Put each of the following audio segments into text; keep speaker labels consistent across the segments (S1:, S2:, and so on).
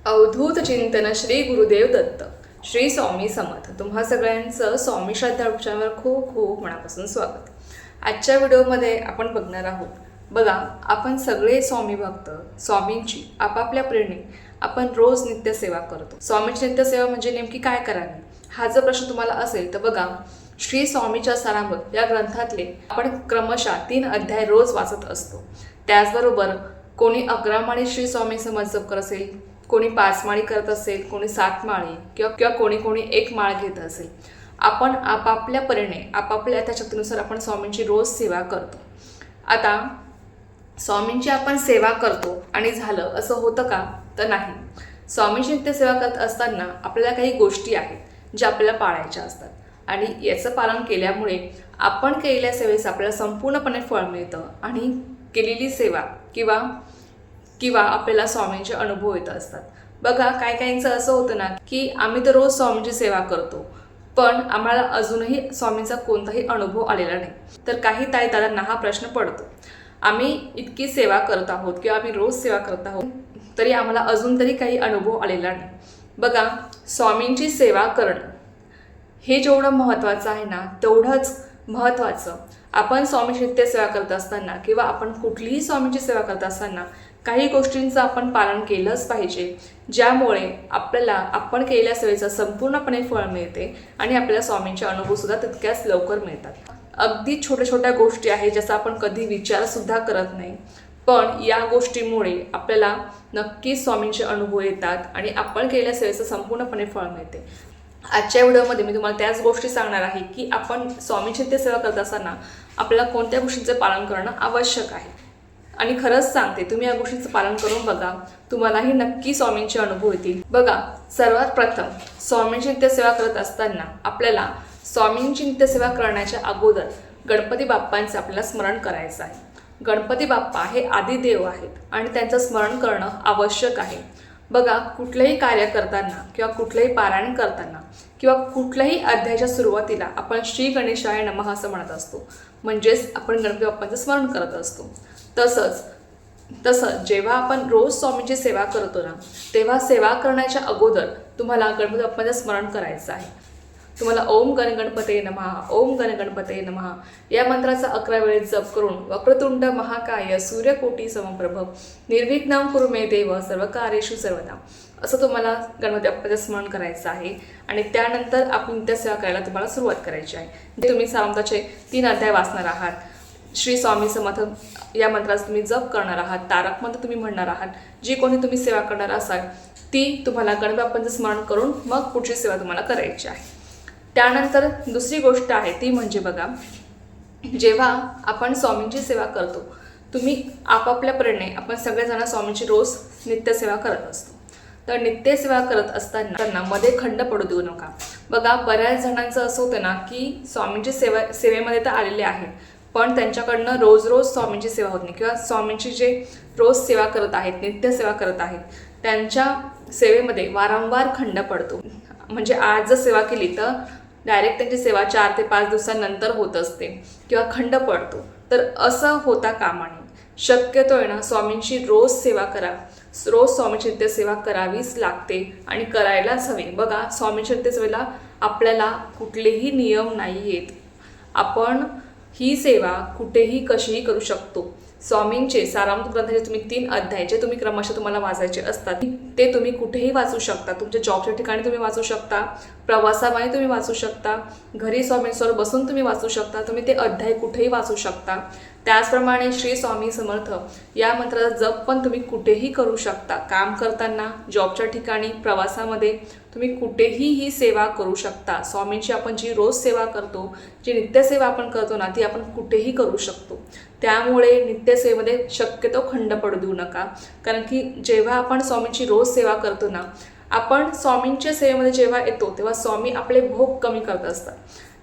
S1: अवधूत चिंतन श्री गुरुदेव दत्त. श्री स्वामी समर्थ. तुम्हा सगळ्यांचं स्वामी श्रद्धा उपचारावर खूप खूप मनापासून स्वागत. आजच्या व्हिडिओमध्ये आपण बघणार आहोत. बघा, आपण सगळे स्वामी भक्त स्वामींची आपापल्या प्रेरणे आपण रोज नित्यसेवा करतो. स्वामींची नित्यसेवा म्हणजे नेमकी काय करावी, हा जर प्रश्न तुम्हाला असेल तर बघा, श्री स्वामीच्या सारामृत या ग्रंथातले आपण क्रमशः 3 अध्याय रोज वाचत असतो. त्याचबरोबर कोणी 11 माळी श्री स्वामी समर्थ जप करत असेल, कोणी 5 माळी करत असेल, कोणी 7 माळी किंवा कोणी 1 माळ घेत असेल. आपण आपापल्या परीने आपापल्या त्या शक्तीनुसार आपण स्वामींची रोज सेवा करतो. आता स्वामींची आपण सेवा करतो आणि झालं असं होतं का, तर नाही. स्वामींची नित्य सेवा करत असताना आपल्याला काही गोष्टी आहेत ज्या आपल्याला पाळायच्या असतात आणि याचं पालन केल्यामुळे आपण केलेल्या सेवेचं आपल्याला संपूर्णपणे फळ मिळतं आणि केलेली सेवा किंवा आपल्याला स्वामींचे अनुभव येत असतात. बघा, काहींचं असं होतं ना की आम्ही तर रोज स्वामींची सेवा करतो पण आम्हाला अजूनही स्वामींचा कोणताही अनुभव आलेला नाही. तर काही दादांना हा प्रश्न पडतो, आम्ही इतकी सेवा करत आहोत किंवा आम्ही रोज सेवा करत आहोत तरी आम्हाला अजून तरी काही अनुभव आलेला नाही. बघा, स्वामींची सेवा करणं हे जेवढं महत्त्वाचं आहे ना, तेवढंच महत्त्वाचं आपण स्वामींची नित्य सेवा करत असताना किंवा आपण कुठलीही स्वामींची सेवा करत असताना काही गोष्टींचं आपण पालन केलंच पाहिजे, ज्यामुळे आपल्याला आपण केलेल्या सेवेचं संपूर्णपणे फळ मिळते आणि आपल्याला स्वामींचे अनुभवसुद्धा तितक्याच लवकर मिळतात. अगदी छोट्या छोट्या गोष्टी आहेत ज्याचा आपण कधी विचारसुद्धा करत नाही, पण या गोष्टीमुळे आपल्याला नक्कीच स्वामींचे अनुभव येतात आणि आपण केलेल्या सेवेचं संपूर्णपणे फळ मिळते. आजच्या व्हिडिओमध्ये मी तुम्हाला त्याच गोष्टी सांगणार आहे की आपण स्वामींची नित्य सेवा करत असताना आपल्याला कोणत्या गोष्टींचं पालन करणं आवश्यक आहे. आणि खरंच सांगते, तुम्ही या गोष्टींचं पालन करून बघा, तुम्हालाही नक्की स्वामींचे अनुभव येतील. बघा, सर्वात प्रथम स्वामींची नित्यसेवा करत असताना आपल्याला स्वामींची नित्यसेवा करण्याच्या अगोदर गणपती बाप्पांचं आपल्याला स्मरण करायचं आहे. गणपती बाप्पा हे आदिदेव आहेत आणि त्यांचं स्मरण करणं आवश्यक आहे. बघा, कुठलंही कार्य करताना किंवा कुठलंही पारायण करताना किंवा कुठल्याही अध्यायाच्या सुरुवातीला आपण श्री गणेशाय नमः असं म्हणत असतो, म्हणजेच आपण गणपती बाप्पांचं स्मरण करत असतो. तसं जेव्हा आपण रोज स्वामींची सेवा करतो ना, तेव्हा सेवा करण्याच्या अगोदर तुम्हाला गणपती बाप्पांचं स्मरण करायचं आहे. तुम्हाला ओम गण गणपते नमः, ओम गण गणपते नमः या मंत्राचा 11 वेळेस जप करून वक्रतुंड महाकाय सूर्यकोटी समप्रभ निर्विघ्नं कुरु मे देव सर्वकार्येषु सर्वदा असं तुम्हाला गणपती बाप्पाचं स्मरण करायचं आहे. आणि त्यानंतर आपण नित्यसेवा करायला तुम्हाला सुरुवात करायची आहे. तुम्ही सारामृताचे 3 अध्याय वाचणार आहात, श्री स्वामी समर्थ या मंत्राचा तुम्ही जप करणार आहात, तारक मंत्र तुम्ही म्हणणार आहात. जी कोणी तुम्ही सेवा करणार असाल ती तुम्हाला गणपती बाप्पांचं स्मरण करून मग पुढची सेवा तुम्हाला करायची आहे. त्यानंतर दुसरी गोष्ट आहे ती म्हणजे बघा, जेव्हा आपण स्वामींची सेवा करतो, तुम्ही आपापल्या प्रेरणे आपण सगळेजण स्वामींची रोज नित्यसेवा करत असतो. तर नित्यसेवा करत असताना त्यांना मध्ये खंड पडू देऊ नका. बघा, बऱ्याच जणांचं असं होतं ना की स्वामींची सेवेमध्ये तर आलेले आहेत पण त्यांच्याकडनं रोज स्वामींची सेवा होत नाही किंवा स्वामींची जे रोज सेवा करत आहेत, नित्यसेवा करत आहेत, त्यांच्या सेवेमध्ये वारंवार खंड पडतो. म्हणजे आज जर सेवा केली तर डायरेक्ट त्यांची सेवा 4 ते 5 दिवसांनंतर होत असते किंवा खंड पडतो. तर असं होता कामा नये. शक्यतो आहे ना, स्वामींची रोज सेवा करा. रोज स्वामींची नित्यसेवा करावीच लागते आणि करायलाच हवी. बघा, स्वामींच्या नित्यसेवेला आपल्याला कुठलेही नियम नाही आहेत. आपण ही सेवा कुठेही कशीही करू शकतो. स्वामींचे सारामृत ग्रंथाचे तुम्ही 3 अध्याय जे तुम्ही क्रमशः तुम्हाला वाचायचे असतात ते तुम्ही कुठेही वाचू शकता. तुमच्या जॉबच्या ठिकाणी तुम्ही वाचू शकता, प्रवासामध्ये तुम्ही वाचू शकता, घरी स्वामींसमोर बसून तुम्ही वाचू शकता. तुम्ही ते अध्याय कुठेही वाचू शकता. त्याचप्रमाणे श्री स्वामी समर्थ या मंत्राचा जप पण तुम्ही कुठेही करू शकता. काम करताना, जॉबच्या ठिकाणी, प्रवासामध्ये तुम्ही कुठेही ही सेवा करू शकता. स्वामींची आपण जी रोज सेवा करतो, जी नित्यसेवा आपण करतो ना, ती आपण कुठेही करू शकतो. त्यामुळे नित्यसेवेमध्ये शक्यतो खंड पडू देऊ नका. कारण की जेव्हा आपण स्वामींची रोज सेवा करतो ना, आपण स्वामींच्या सेवेमध्ये जेव्हा येतो तेव्हा स्वामी आपले भोग कमी करत असतात.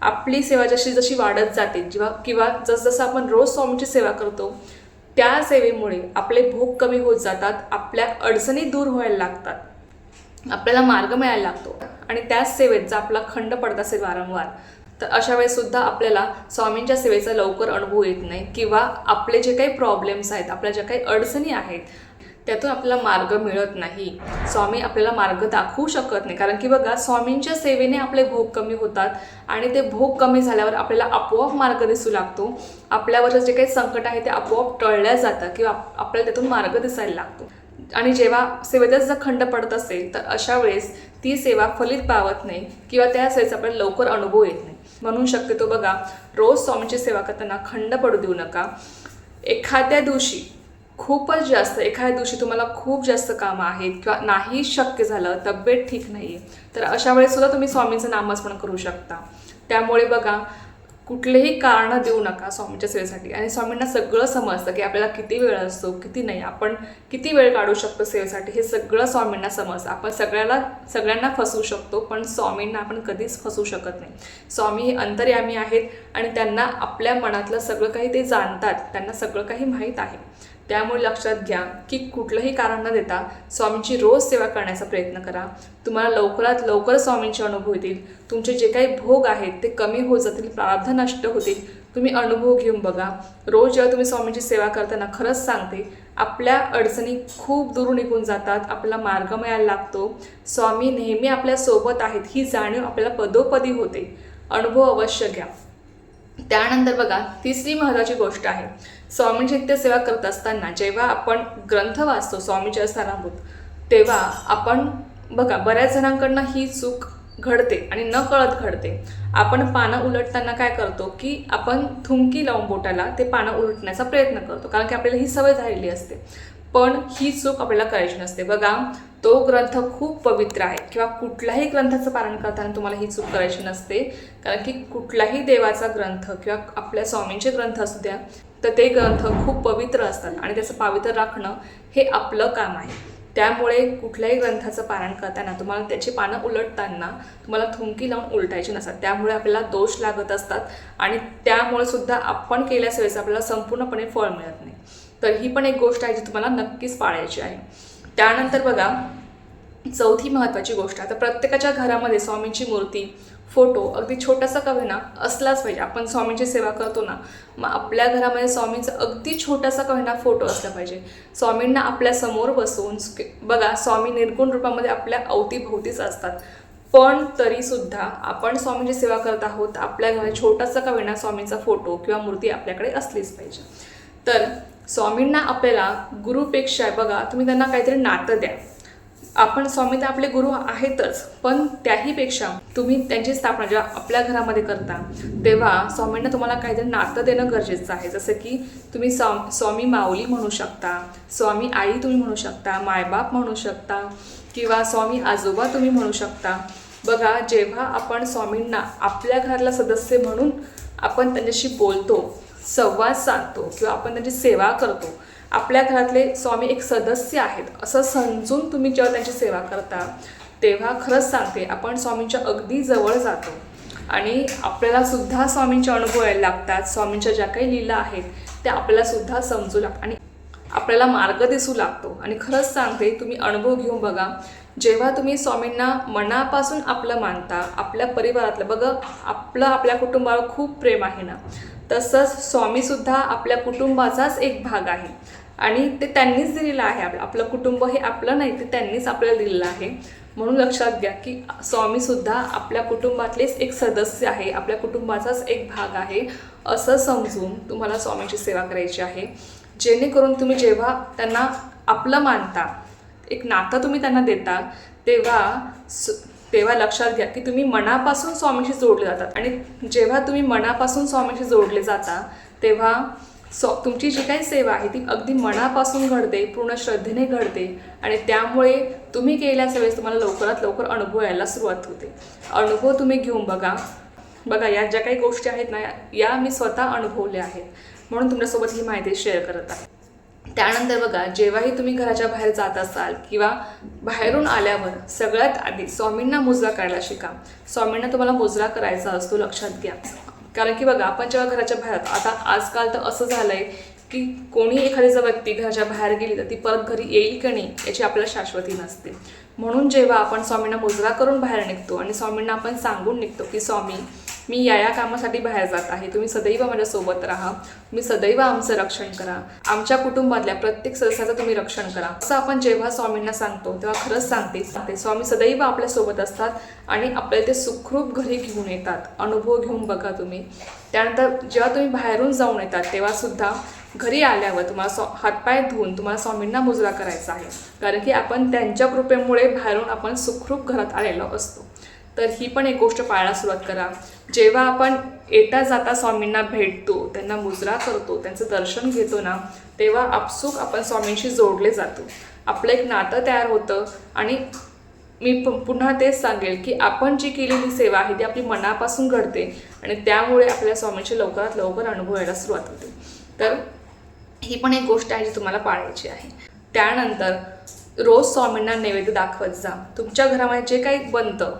S1: आपली सेवा जशी वाढत जाते किंवा जसं आपण रोज स्वामींची सेवा करतो त्या सेवेमुळे आपले भोग कमी होत जातात, आपल्या अडचणी दूर व्हायला लागतात, आपल्याला मार्ग मिळायला लागतो. आणि त्याच सेवेत जर आपला खंड पडत असेल वारंवार तर अशा वेळेसुद्धा आपल्याला स्वामींच्या सेवेचा लवकर अनुभव येत नाही किंवा आपले जे काही प्रॉब्लेम्स आहेत, आपल्या ज्या काही अडचणी आहेत त्यातून आपल्याला मार्ग मिळत नाही. स्वामी आपल्याला मार्ग दाखवू शकत नाही, कारण की बघा स्वामींच्या सेवेने आपले भोग कमी होतात आणि ते भोग कमी झाल्यावर आपल्याला आपोआप मार्ग दिसू लागतो. आपल्यावर जे काही संकट आहे ते आपोआप टळल्या जातं किंवा आपल्याला त्यातून मार्ग दिसायला लागतो. आणि जेव्हा सेवेतच जर खंड पडत असेल तर अशा वेळेस ती सेवा फलित पावत नाही किंवा त्या सेवेचा आपल्याला लवकर अनुभव येत नाही. म्हणून शक्यतो बघा रोज स्वामींची सेवा करताना खंड पडू देऊ नका. एखाद्या दिवशी खूपच जास्त, एखाद्या दिवशी तुम्हाला खूप जास्त कामं आहेत किंवा नाही शक्य झालं, तब्येत ठीक नाही आहे, तर अशा वेळेस सुद्धा तुम्ही स्वामींचं नामस्मरण करू शकता. त्यामुळे बघा कुठलेही कारणं देऊ नका स्वामींच्या सेवेसाठी. आणि स्वामींना सगळं समजतं की आपल्याला किती वेळ असतो, किती नाही, आपण किती वेळ काढू शकतो सेवेसाठी, हे सगळं स्वामींना समजतं. आपण सगळ्यांना फसवू शकतो, पण स्वामींना आपण कधीच फसवू शकत नाही. स्वामी हे अंतर्यामी आहेत आणि त्यांना आपल्या मनातलं सगळं काही ते जाणतात, त्यांना सगळं काही माहीत आहे. त्यामुळे लक्षात घ्या की कुठलंही कारण न देता स्वामींची रोज सेवा करण्याचा प्रयत्न करा. तुम्हाला लवकरात लवकर स्वामींचे अनुभव येतील. तुमचे जे काही भोग आहेत ते कमी होत जातील, प्रारब्ध नष्ट होतील. तुम्ही अनुभव घेऊन बघा. रोज जेव्हा तुम्ही स्वामींची सेवा करताना खरंच सांगते आपल्या अडचणी खूप दूर निघून जातात, आपल्याला मार्ग मिळायला लागतो. स्वामी नेहमी आपल्यासोबत आहेत ही जाणीव आपल्याला पदोपदी होते. अनुभव अवश्य घ्या. त्यानंतर बघा तिसरी महत्त्वाची गोष्ट आहे, स्वामींची नित्य सेवा करत असताना जेव्हा आपण ग्रंथ वाचतो स्वामींच्या स्थानाभूत, तेव्हा आपण बघा बऱ्याच जणांकडनं ही चूक घडते आणि न कळत घडते. आपण पानं उलटताना काय करतो की आपण थुंकी लावून बोटाला ते पानं उलटण्याचा प्रयत्न करतो, कारण की आपल्याला ही सवय झालेली असते. पण ही चूक आपल्याला करायची नसते. बघा तो ग्रंथ खूप पवित्र आहे किंवा कुठल्याही ग्रंथाचं पारायण करताना तुम्हाला ही चूक करायची नसते, कारण की कुठलाही देवाचा ग्रंथ किंवा आपल्या स्वामींचे ग्रंथ असू द्या तर ते ग्रंथ खूप पवित्र असतात आणि त्याचं पावित्र्य राखणं हे आपलं काम आहे. त्यामुळे कुठल्याही ग्रंथाचं पारायण करताना तुम्हाला त्याची पानं उलटताना तुम्हाला थुंकी लावून उलटायची नसतात. त्यामुळे आपल्याला दोष लागत असतात आणि त्यामुळे सुद्धा आपण केल्या सेवेचं आपल्याला संपूर्णपणे फळ मिळत नाही. तर ही पण एक गोष्ट आहे जी तुम्हाला नक्कीच पाळायची आहे. त्यानंतर बघा चौथी महत्त्वाची गोष्ट, आता प्रत्येकाच्या घरामध्ये स्वामींची मूर्ती, फोटो अगदी छोटासा का होईना असलाच पाहिजे. आपण स्वामींची सेवा करतो ना, मग आपल्या घरामध्ये स्वामींचा अगदी छोटासा का होईना फोटो असला पाहिजे. स्वामींना आपल्या समोर बसवून बघा स्वामी निर्गुण रूपामध्ये आपल्या अवतीभोवतीच असतात, पण तरीसुद्धा आपण स्वामींची सेवा करत आहोत, आपल्या घरात छोटासा का होईना स्वामींचा फोटो किंवा मूर्ती आपल्याकडे असलीच पाहिजे. तर स्वामींना आपल्याला गुरुपेक्षा बघा तुम्ही त्यांना काहीतरी नातं द्या. आपण स्वामी तर आपले गुरु आहेतच, पण त्याहीपेक्षा तुम्ही त्यांची स्थापना जेव्हा आपल्या घरामध्ये करता तेव्हा स्वामींना तुम्हाला काहीतरी नातं देणं गरजेचं आहे. जसं की तुम्ही स्वामी माऊली म्हणू शकता, स्वामी आई तुम्ही म्हणू शकता, मायबाप म्हणू शकता किंवा स्वामी आजोबा तुम्ही म्हणू शकता. बघा जेव्हा आपण स्वामींना आपल्या घरातला सदस्य म्हणून आपण त्यांच्याशी बोलतो, संवाद साधतो किंवा आपण त्यांची सेवा करतो, आपल्या घरातले स्वामी एक सदस्य आहेत असं समजून तुम्ही जेव्हा त्यांची सेवा करता तेव्हा खरंच सांगते आपण स्वामींच्या अगदी जवळ जातो आणि आपल्याला सुद्धा स्वामींचे अनुभव यायला लागतात. स्वामींच्या ज्या काही लीला आहेत त्या आपल्याला सुद्धा समजू लागतात आणि आपल्याला मार्ग दिसू लागतो. आणि खरंच सांगते तुम्ही अनुभव घेऊन बघा, जेव्हा तुम्ही स्वामींना मनापासून आपलं मानता, आपल्या परिवारातलं बघा आपल्या कुटुंबावर खूप प्रेम आहे ना, तसंच स्वामीसुद्धा आपल्या कुटुंबाचाच एक भाग आहे आणि ते त्यांनीच दिलेलं आहे. आपलं कुटुंब हे आपलं नाही, ते त्यांनीच आपल्याला दिलेलं आहे. म्हणून लक्षात घ्या की स्वामीसुद्धा आपल्या कुटुंबातलेच एक सदस्य आहे, आपल्या कुटुंबाचाच एक भाग आहे असं समजून तुम्हाला स्वामींची सेवा करायची आहे. जेणेकरून तुम्ही जेव्हा त्यांना आपलं मानता, एक नातं तुम्ही त्यांना देता, तेव्हा लक्षात घ्या की तुम्ही मनापासून स्वामीशी जोडले जातात. आणि जेव्हा तुम्ही मनापासून स्वामीशी जोडले जाता तेव्हा तुमची जी काही सेवा आहे ती अगदी मनापासून घडते, पूर्ण श्रद्धेने घडते आणि त्यामुळे तुम्ही केलेल्या सेवेस तुम्हाला लवकरात लवकर अनुभव यायला सुरुवात होते. अनुभव तुम्ही घेऊन बघा या ज्या काही गोष्टी आहेत ना, या मी स्वतः अनुभवल्या आहेत, म्हणून तुमच्यासोबत ही माहिती शेअर करत आहे. त्यानंतर बघा जेव्हाही तुम्ही घराच्या बाहेर जात असाल किंवा बाहेरून आल्यावर सगळ्यात आधी स्वामींना मुजरा करायला शिका. स्वामींना तुम्हाला मुजरा करायचा असतो, लक्षात घ्या. कारण की बघा आपण जेव्हा घराच्या बाहेर, आता आजकाल तर असं झालं आहे की कोणी एखादी जर व्यक्ती घराच्या बाहेर गेली तर ती परत घरी येईल की नाही याची आपल्याला शाश्वती नसते. म्हणून जेव्हा आपण स्वामींना मुजरा करून बाहेर निघतो आणि स्वामींना आपण सांगून निघतो की स्वामी मी या कामासाठी बाहेर जात आहे, तुम्ही सदैव माझ्यासोबत राहा, तुम्ही सदैव आमचं रक्षण करा, आमच्या कुटुंबातल्या प्रत्येक सदस्याचं तुम्ही रक्षण करा. असं आपण जेव्हा स्वामींना सांगतो तेव्हा खरंच सांगते स्वामी सदैव आपल्यासोबत असतात आणि आपल्याला ते सुखरूप घरी घेऊन येतात. अनुभव घेऊन बघा तुम्ही. त्यानंतर जेव्हा तुम्ही बाहेरून जाऊन येतात तेव्हा सुद्धा घरी आल्यावर तुम्हाला हातपाय धुवून तुम्हाला स्वामींना मुजरा करायचा आहे, कारण की आपण त्यांच्या कृपेमुळे बाहेरून आपण सुखरूप घरात आलेलो असतो. तर ही पण एक गोष्ट पाळायला सुरुवात करा. जेव्हा आपण येता जाता स्वामींना भेटतो, त्यांना मुजरा करतो, त्यांचं दर्शन घेतो ना, तेव्हा आपसूक आपण स्वामींशी जोडले जातो, आपलं एक नातं तयार होतं. आणि मी पुन्हा तेच सांगेल की आपण जी केलेली सेवा आहे ती आपली मनापासून घडते आणि त्यामुळे आपल्या स्वामींची लवकरात लवकर अनुभव यायला सुरुवात होते. तर ही पण एक गोष्ट आहे जी तुम्हाला पाळायची आहे. त्यानंतर रोज स्वामींना नैवेद्य दाखवत जा. तुमच्या घरामध्ये जे काही बनतं,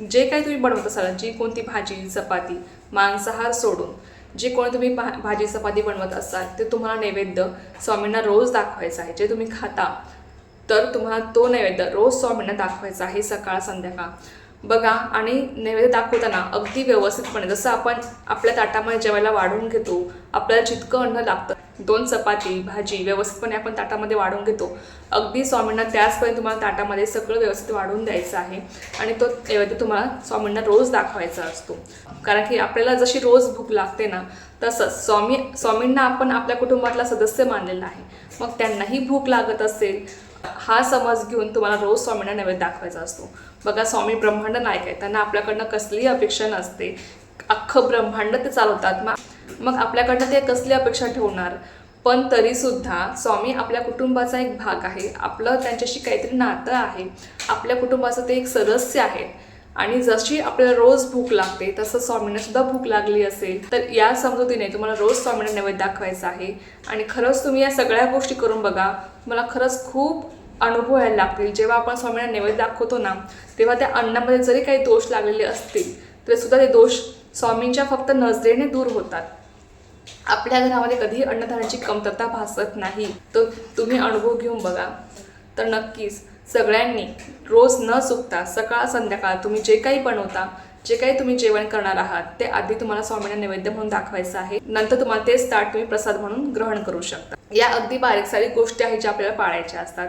S1: जे काही तुम्ही बनवत असाल, जी कोणती भाजी चपाती मांसाहार सोडून जे कोणी तुम्ही भाजी चपाती बनवत असाल ते तुम्हाला नैवेद्य स्वामींना रोज दाखवायचा आहे. जे तुम्ही खाता तर तुम्हाला तो नैवेद्य रोज स्वामींना दाखवायचा आहे, सकाळ संध्याकाळ. बघा, आणि नैवेद्य दाखवताना अगदी व्यवस्थितपणे, जसं आपण आपल्या ताटामध्ये जेवायला वाढून घेतो, आपल्याला जितकं अन्न लागतं 2 चपाती भाजी व्यवस्थितपणे आपण ताटामध्ये वाढून घेतो, अगदी स्वामींना त्याचपर्यंत तुम्हाला ताटामध्ये सगळं व्यवस्थित वाढून द्यायचं आहे. आणि तो नैवेद्य तुम्हाला स्वामींना रोज दाखवायचा असतो. कारण की आपल्याला जशी रोज भूक लागते ना, तसंच स्वामींना आपण आपल्या कुटुंबातला सदस्य मानलेला आहे. मग त्यांनाही भूक लागत असेल हा समज घेऊन तुम्हाला रोज स्वामींना नैवेद्य दाखवायचा असतो. बघा, स्वामी ब्रह्मांड नायक आहे, त्यांना आपल्याकडनं कसलीही अपेक्षा नसते. अख्खं ब्रह्मांड ते चालवतात, मग आपल्याकडनं ते कसली अपेक्षा ठेवणार. पण तरीसुद्धा स्वामी आपल्या कुटुंबाचा एक भाग आहे, आपलं त्यांच्याशी काहीतरी नातं आहे, आपल्या कुटुंबाचं ते एक सदस्य आहे. आणि जशी आपल्याला रोज भूक लागते तसं स्वामींना सुद्धा भूक लागली असेल तर या समजुतीने तुम्हाला रोज स्वामींना नैवेद्य दाखवायचा आहे. आणि खरंच तुम्ही या सगळ्या गोष्टी करून बघा, मला खरंच खूप अनुभव यायला लागतील. जेव्हा आपण स्वामींना नैवेद्य दाखवतो ना, तेव्हा त्या अन्नामध्ये जरी काही दोष लागलेले असतील तरी सुद्धा ते दोष स्वामींच्या फक्त नजरेने दूर होतात. आपल्या घरामध्ये कधीही अन्नधान्याची कमतरता भासत नाही. तर तुम्ही अनुभव घेऊन बघा. तर नक्कीच सगळ्यांनी रोज न चुकता सकाळ संध्याकाळ तुम्ही जे काही बनवता, जे काही तुम्ही जेवण करणार आहात ते आधी तुम्हाला स्वामींना नैवेद्य म्हणून दाखवायचं आहे. नंतर तुम्हाला तेच ताट तुम्ही प्रसाद म्हणून ग्रहण करू शकता. या अगदी बारीक सारीक गोष्टी आहेत ज्या आपल्याला पाळायच्या असतात.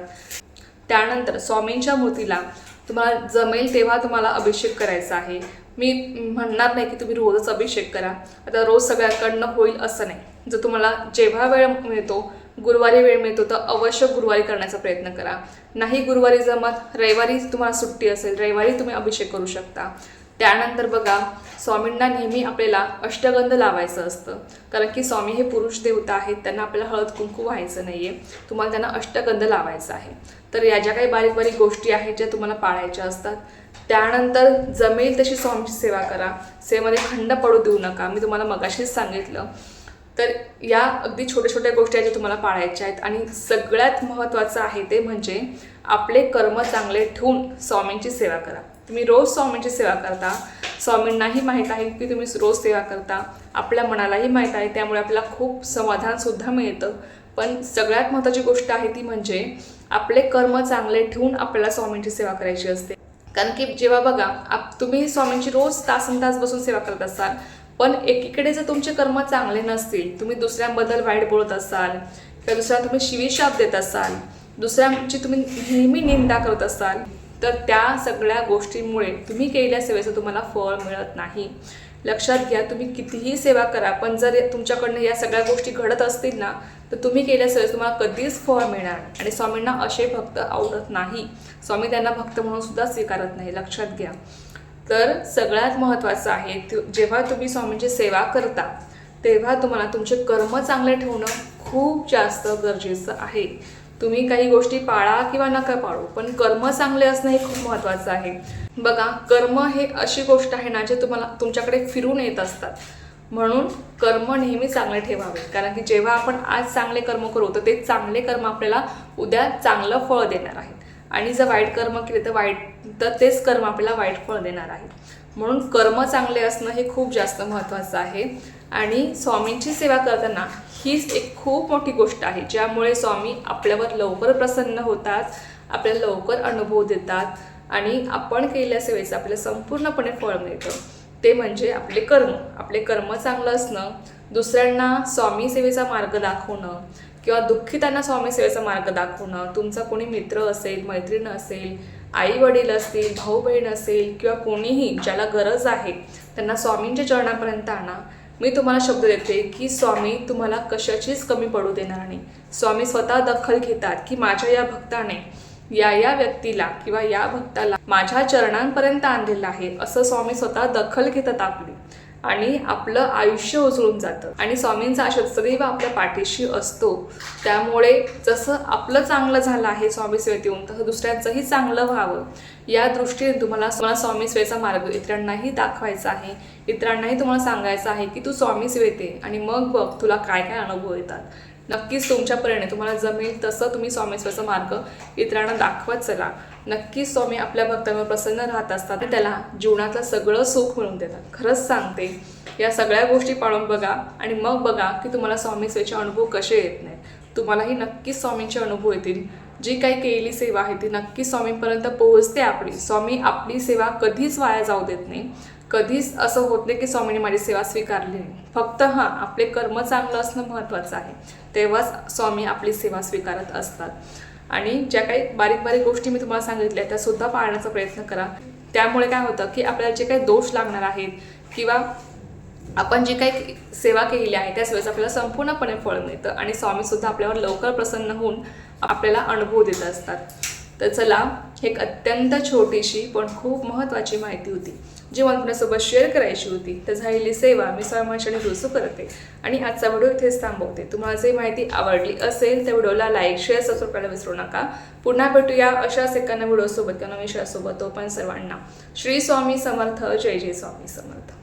S1: त्यानंतर स्वामींच्या मूर्तीला तुम्हाला जमेल तेव्हा तुम्हाला अभिषेक करायचा आहे. मी म्हणणार नाही की तुम्ही रोजच अभिषेक करा, आता रोज सगळ्याकडनं होईल असं नाही. जर तुम्हाला जेव्हा वेळ मिळतो, गुरुवारी वेळ मिळतो तर अवश्य गुरुवारी करण्याचा प्रयत्न करा. नाही गुरुवारी जमत, रविवारी तुम्हाला सुट्टी असेल, रविवारी तुम्ही अभिषेक करू शकता. त्यानंतर बघा, स्वामींना नेहमी आपल्याला अष्टगंध लावायचं असतं, कारण की स्वामी हे पुरुष देवता आहेत, त्यांना आपल्याला हळद कुंकू व्हायचं नाही आहे, तुम्हाला त्यांना अष्टगंध लावायचं आहे. तर या ज्या काही बारीक बारीक गोष्टी आहेत ज्या तुम्हाला पाळायच्या असतात. त्यानंतर जमेल तशी स्वामीची सेवा करा, सेवेमध्ये खंड पडू देऊ नका. मी तुम्हाला मगाशीच सांगितलं. तर या अगदी छोट्या छोट्या गोष्टी आहेत ज्या तुम्हाला पाळायच्या आहेत. आणि सगळ्यात महत्त्वाचं आहे ते म्हणजे आपले कर्म चांगले ठेवून स्वामींची सेवा करा. तुम्ही रोज स्वामींची सेवा करता, स्वामींनाही माहीत आहे की तुम्ही रोज सेवा करता, आपल्या मनालाही माहीत आहे, त्यामुळे आपल्याला खूप समाधानसुद्धा मिळतं. पण सगळ्यात महत्त्वाची गोष्ट आहे ती म्हणजे आपले कर्म चांगले ठेवून आपल्याला स्वामींची सेवा करायची असते. कारण की जेव्हा बघा तुम्ही स्वामींची रोज तासनतास बसून सेवा करत असाल, पण एकीकडे जर तुमचे कर्म चांगले नसतील, तुम्ही दुसऱ्यांबद्दल वाईट बोलत असाल किंवा दुसऱ्यांना तुम्ही शिवीशाप देत असाल, दुसऱ्यांची तुम्ही नेहमी निंदा करत असाल, तर त्या सगळ्या गोष्टींमुळे तुम्ही केलेल्या सेवेचं तुम्हाला फळ मिळत नाही. लक्षात घ्या, तुम्ही कितीही सेवा करा, पण जर तुमच्याकडनं या सगळ्या गोष्टी घडत असतील ना, तर तुम्ही केल्या सेवेचं तुम्हाला कधीच फळ मिळणार. आणि स्वामींना असे भक्त आवडत नाही, स्वामी त्यांना भक्त म्हणून सुद्धा स्वीकारत नाही, लक्षात घ्या. तर सगळ्यात महत्त्वाचं आहे, जेव्हा तुम्ही स्वामींची सेवा करता तेव्हा तुम्हाला तुमचे कर्म चांगले ठेवणं खूप जास्त गरजेचं आहे. तुम्ही काही गोष्टी पाळा किंवा नका पाळू, पण कर्म चांगले असणं हे खूप महत्त्वाचं आहे. बघा, कर्म हे अशी गोष्ट आहे ना जे तुम्हाला तुमच्याकडे फिरून येत असतात. म्हणून कर्म नेहमी चांगले ठेवावे, कारण की जेव्हा आपण आज चांगले कर्म करू तर ते चांगले कर्म आपल्याला उद्या चांगलं फळ देणार आहेत. आणि जर वाईट कर्म केले तर तेच कर्म आपल्याला वाईट फळ देणार आहे. म्हणून कर्म चांगले असणं हे खूप जास्त महत्त्वाचं आहे. आणि स्वामींची सेवा करताना हीच एक खूप मोठी गोष्ट आहे, ज्यामुळे स्वामी आपल्यावर लवकर प्रसन्न होतात, आपल्याला लवकर अनुभव देतात आणि आपण केलेल्या सेवेचं आपल्याला संपूर्णपणे फळ मिळतं. ते म्हणजे आपले कर्म. आपले कर्म चांगलं असणं, दुसऱ्यांना स्वामी सेवेचा मार्ग दाखवणं किंवा दुःखितांना स्वामी सेवेचा मार्ग दाखवणं, तुमचा कोणी मित्र असेल, मैत्रीण असेल, आई वडील असतील, भाऊ बहीण असेल किंवा कोणीही ज्याला गरज आहे त्यांना स्वामींच्या चरणापर्यंत आणा. मी तुम्हाला शब्द देते की स्वामी तुम्हाला कशाचीच कमी पडू देणार नाही. स्वामी स्वतः दखल घेतात की माझ्या या भक्ताने या व्यक्तीला किंवा या भक्ताला माझ्या चरणांपर्यंत आणलेलं आहे, असं स्वामी स्वतः दखल घेतात आपली आणि आपलं आयुष्य उजळून जातं. आणि स्वामींचा आशीर्वाद सदैव आपल्या पाठीशी असतो. त्यामुळे जसं आपलं चांगलं झालं आहे स्वामी सेवेत येऊन, तसं दुसऱ्यांचंही चांगलं व्हावं या दृष्टीने तुम्हाला स्वामी सेवेचा मार्ग इतरांनाही दाखवायचा आहे. इतरांनाही तुम्हाला सांगायचं आहे की तू स्वामी सेवेत ये आणि मग बघ तुला काय काय अनुभव येतात. नक्कीच तुमच्या परीने तुम्हाला जमेल तसं तुम्ही स्वामी सेवेचा मार्ग इतरांना दाखवत चला. नक्कीच स्वामी आपल्या भक्तांवर प्रसन्न राहत असतात आणि त्याला जीवनातलं सगळं सुख मिळवून देतात. खरंच सांगते, या सगळ्या गोष्टी पाळून बघा आणि मग बघा की तुम्हाला स्वामी सेवेचे अनुभव कसे येत नाहीत. तुम्हालाही नक्कीच स्वामींचे अनुभव येतील. जी काही केलेली सेवा आहे ती नक्कीच स्वामींपर्यंत पोहोचते आपली. स्वामी आपली सेवा कधीच वाया जाऊ देत नाही. कधीच असं होत नाही की स्वामींनी माझी सेवा स्वीकारली नाही. फक्त आपले कर्म चांगलं असणं महत्त्वाचं आहे, तेव्हाच स्वामी आपली सेवा स्वीकारत असतात. आणि ज्या काही बारीक बारीक गोष्टी मी तुम्हाला सांगितल्या त्यासुद्धा पाळण्याचा प्रयत्न करा. त्यामुळे काय होतं की आपल्याला जे काही दोष लागणार आहेत किंवा आपण जी काही सेवा केलेली आहे त्या सेवेचं आपल्याला संपूर्णपणे फळ मिळतं आणि स्वामीसुद्धा आपल्यावर लवकर प्रसन्न होऊन आपल्याला अनुभव देत असतात. तर चला, एक अत्यंत छोटीशी पण खूप महत्त्वाची माहिती होती जी मला तुमच्यासोबत शेअर करायची होती. तर झालेली सेवा मी स्वामींनी रुजू करते आणि आजचा व्हिडिओ इथेच थांबवते. तुम्हाला जर माहिती आवडली असेल तर व्हिडिओला लाईक, शेअर, सबस्क्राईब करायला विसरू नका. पुन्हा भेटूया अशाच एका व्हिडिओसोबत किंवा विषयासोबत. तो पण सर्वांना श्री स्वामी समर्थ. जय जय स्वामी समर्थ.